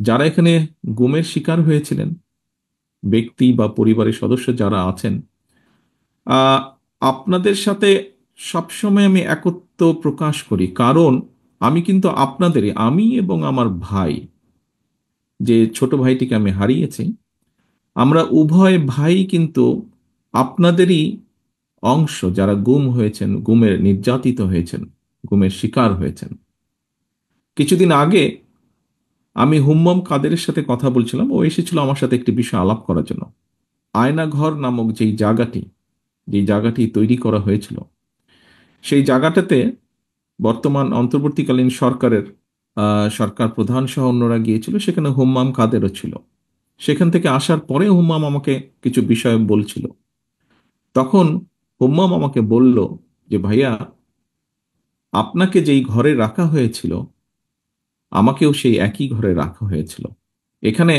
যারা এখানে গুমের শিকার হয়েছিলেন, ব্যক্তি বা পরিবারের সদস্য যারা আছেন, আহ, আপনাদের সাথে সবসময় আমি একত্ব প্রকাশ করি, কারণ আমি কিন্তু আপনাদেরই, আমি এবং আমার ভাই, যে ছোট ভাইটিকে আমি হারিয়েছি, আমরা উভয় ভাই কিন্তু আপনাদেরই অংশ, যারা গুম হয়েছেন, গুমের নির্যাতিত হয়েছেন, গুমের শিকার হয়েছেন। কিছুদিন আগে আমি হুম্মম কাদেরের সাথে কথা বলছিলাম, ও এসেছিল আমার সাথে একটি বিষয় আলাপ করার জন্য। আয়নাঘর নামক যেই জায়গাটি তৈরি করা হয়েছিল, সেই জায়গাটাতে বর্তমান অন্তর্বর্তীকালীন সরকারের সরকার প্রধান সহ অন্যরা গিয়েছিল, সেখানে হুম্মাম কাদেরও ছিল। সেখান থেকে আসার পরে হুম্মাম আমাকে কিছু বিষয় বলছিল। তখন হুম্মাম আমাকে বলল যে, ভাইয়া, আপনাকে যেই ঘরে রাখা হয়েছিল, আমাকেও সেই একই ঘরে রাখা হয়েছিল। এখানে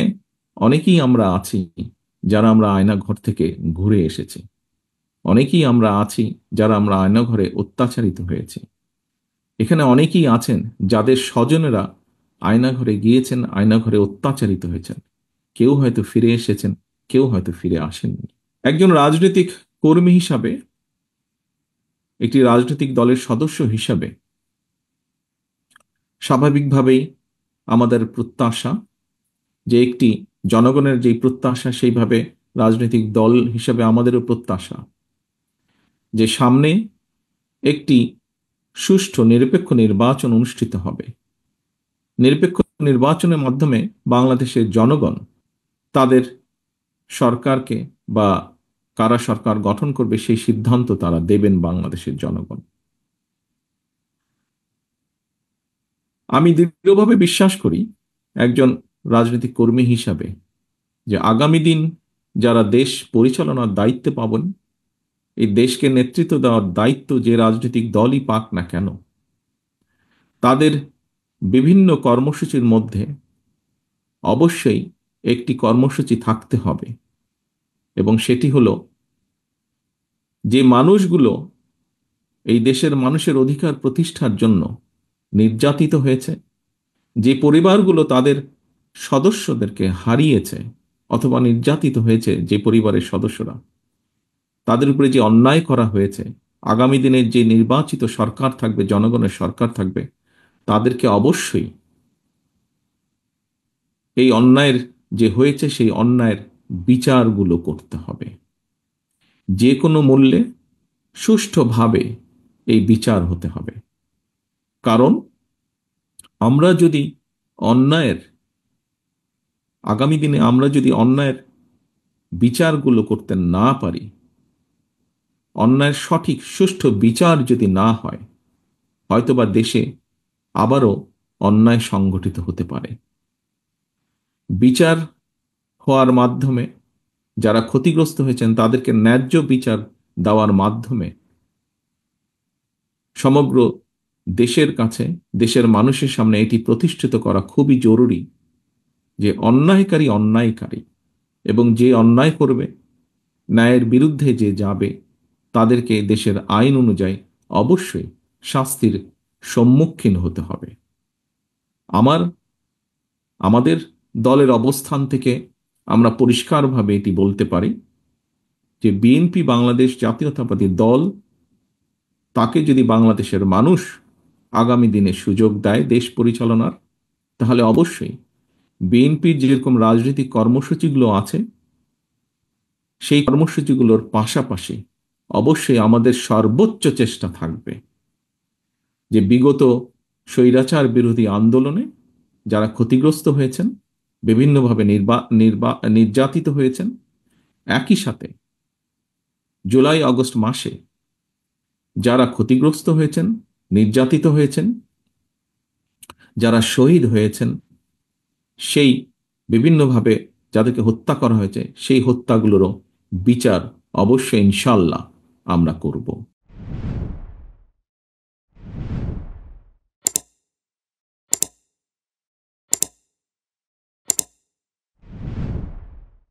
অনেকেই আমরা আছি যারা আমরা আয়না ঘর থেকে ঘুরে এসেছি। অনেকেই আমরা আছি যারা আমরা আয়না ঘরে অত্যাচারিত হয়েছি। এখানে অনেকেই আছেন যাদের স্বজনেরা আয়না ঘরে গিয়েছেন, আয়না ঘরে অত্যাচারিত হয়েছেন। কেউ হয়তো ফিরে এসেছেন, কেউ হয়তো ফিরে আসেননি। একজন রাজনৈতিক কর্মী হিসাবে, একটি রাজনৈতিক দলের সদস্য হিসাবে, স্বাভাবিকভাবেই আমাদের প্রত্যাশা যে একটি জনগণের যেই প্রত্যাশা, সেইভাবে রাজনৈতিক দল হিসাবে আমাদেরও প্রত্যাশা যে সামনে একটি সুষ্ঠু নিরপেক্ষ নির্বাচন অনুষ্ঠিত হবে। নিরপেক্ষ নির্বাচনের মাধ্যমে বাংলাদেশের জনগণ তাদের সরকারকে, বা কারা সরকার গঠন করবে, সেই সিদ্ধান্ত তারা দেবেন বাংলাদেশের জনগণ। আমি দৃঢ়ভাবে বিশ্বাস করি একজন রাজনৈতিক কর্মী হিসাবে যে আগামী দিন যারা দেশ পরিচালনার দায়িত্বে পাবেন, এই দেশকে নেতৃত্ব দেওয়ার দায়িত্ব যে রাজনৈতিক দলই পাক না কেন, তাদের বিভিন্ন কর্মসূচির মধ্যে অবশ্যই একটি কর্মসূচি থাকতে হবে, এবং সেটি হলো যে মানুষগুলো এই দেশের মানুষের অধিকার প্রতিষ্ঠার জন্য নির্যাতিত হয়েছে, যে পরিবারগুলো তাদের সদস্যদেরকে হারিয়েছে অথবা নির্যাতিত হয়েছে, যে পরিবারের সদস্যরা, তাদের উপরে যে অন্যায় করা হয়েছে, আগামী দিনের যে নির্বাচিত সরকার থাকবে, জনগণের সরকার থাকবে, তাদেরকে অবশ্যই এই অন্যায়ের যে হয়েছে সেই অন্যায়ের বিচারগুলো করতে হবে। যে কোনো মূল্যে সুষ্ঠুভাবে এই বিচার হতে হবে। কারণ আমরা যদি অন্যায়ের, আগামী দিনে আমরা যদি অন্যায়ের বিচারগুলো করতে না পারি, অন্যায়ের সঠিক সুষ্ঠু বিচার যদি না হয়, হয়তোবা দেশে আবারও অন্যায় সংগঠিত হতে পারে। বিচার হওয়ার মাধ্যমে যারা ক্ষতিগ্রস্ত হয়েছেন তাদেরকে ন্যায্য বিচার দেওয়ার মাধ্যমে সমগ্র দেশের কাছে, দেশের মানুষের সামনে এটি প্রতিষ্ঠিত করা খুবই জরুরি যে অন্যায়কারী অন্যায়কারী, এবং যে অন্যায় করবে, ন্যায়ের বিরুদ্ধে যে যাবে, তাদেরকে দেশের আইন অনুযায়ী অবশ্যই শাস্তির সম্মুখীন হতে হবে। আমার আমাদের দলের অবস্থান থেকে আমরা পরিষ্কারভাবে এটি বলতে পারি যে বিএনপি বাংলাদেশ জাতীয়তাবাদী দল, তাকে যদি বাংলাদেশের মানুষ আগামী দিনে সুযোগ দেয় দেশ পরিচালনার, তাহলে অবশ্যই বিএনপির যেরকম রাজনৈতিক কর্মসূচিগুলো আছে, সেই কর্মসূচিগুলোর পাশাপাশি অবশ্যই আমাদের সর্বোচ্চ চেষ্টা থাকবে যে বিগত স্বৈরাচার বিরোধী আন্দোলনে যারা ক্ষতিগ্রস্ত হয়েছেন, বিভিন্নভাবে নির্যাতিত হয়েছেন, একই সাথে জুলাই আগস্ট মাসে যারা ক্ষতিগ্রস্ত হয়েছেন, নির্যাতিত হয়েছেন, যারা শহীদ হয়েছেন, সেই বিভিন্নভাবে যাদেরকে হত্যা করা হয়েছে, সেই হত্যাগুলোরও বিচার অবশ্যই ইনশাল্লাহ আমরা করব।